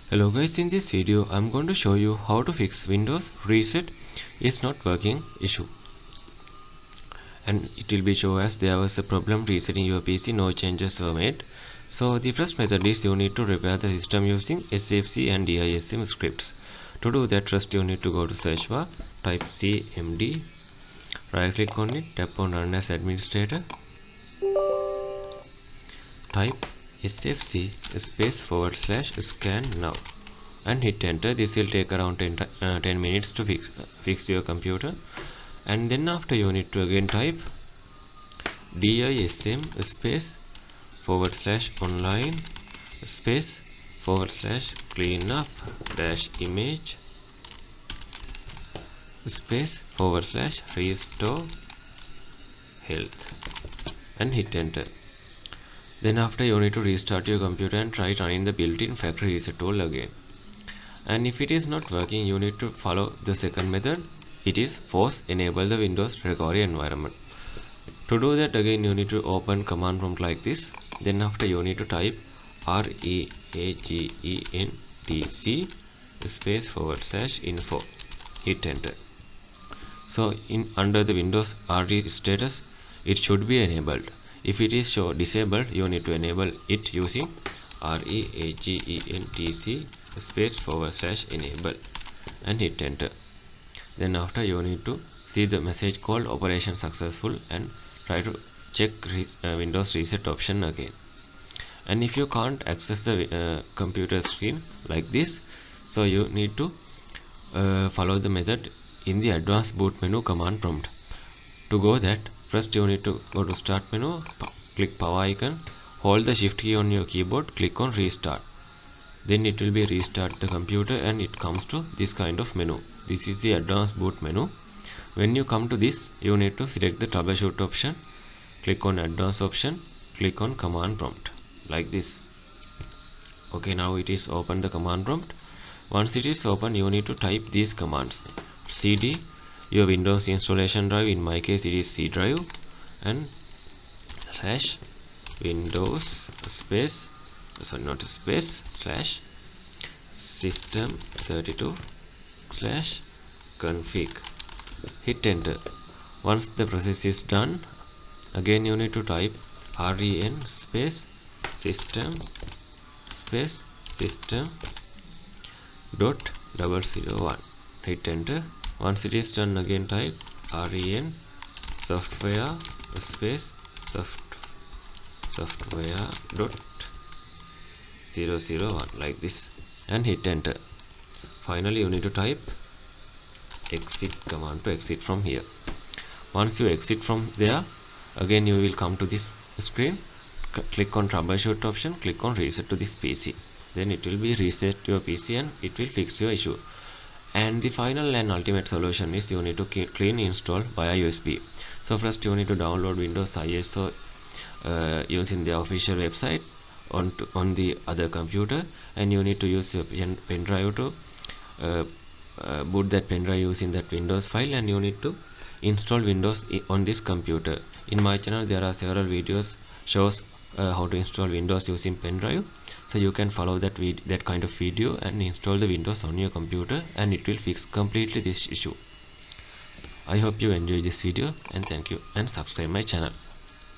Hello guys, in this video I'm going to show you how to fix Windows reset is not working issue, and it will be shown as there was a problem resetting your PC, no changes were made. So the first method is you need to repair the system using SFC and DISM scripts. To do that, first you need to go to search bar, type cmd, right click on it, tap on run as administrator, type sfc /scan now and hit enter. This will take around 10 minutes to fix your computer. And then after you need to again type DISM /online /cleanup -image /restore health and hit enter. Then after you need to restart your computer and try running the built-in factory reset tool again. And if it is not working, you need to follow the second method. It is force enable the Windows recovery environment. To do that, again you need to open command prompt like this. Then after you need to type REAGENTC /info, hit enter. So under the Windows RE status, it should be enabled. If it is show disabled, you need to enable it using REAGENTC /enable and hit enter. Then after you need to see the message called operation successful and try to check Windows reset option again. And if you can't access the computer screen like this, so you need to follow the method in the advanced boot menu command prompt. To go that, first you need to go to start menu, click power icon, hold the shift key on your keyboard, click on restart. Then it will be restart the computer and it comes to this kind of menu. This is the advanced boot menu. When you come to this, you need to select the troubleshoot option, click on advanced option, click on command prompt like this. Okay, now it is open the command prompt. Once it is open, you need to type these commands: cd your Windows installation drive, in my case it is C drive, and /Windows /system32/config, hit enter. Once the process is done, again you need to type REN system.001, hit enter. Once it is done, again type REN software.001 like this and hit enter. Finally you need to type exit command to exit from here. Once you exit from there, again you will come to this screen, click on troubleshoot option, click on reset to this PC. Then it will be reset your PC and it will fix your issue. And the final and ultimate solution is you need to clean install via USB. So first you need to download Windows ISO using the official website on the other computer, and you need to use your pen drive to boot that pen drive using that Windows file, and you need to install Windows on this computer. In my channel there are several videos shows how to install Windows using pen drive, so you can follow that kind of video and install the Windows on your computer, and it will fix completely this issue. I hope you enjoy this video, and thank you, and subscribe my channel.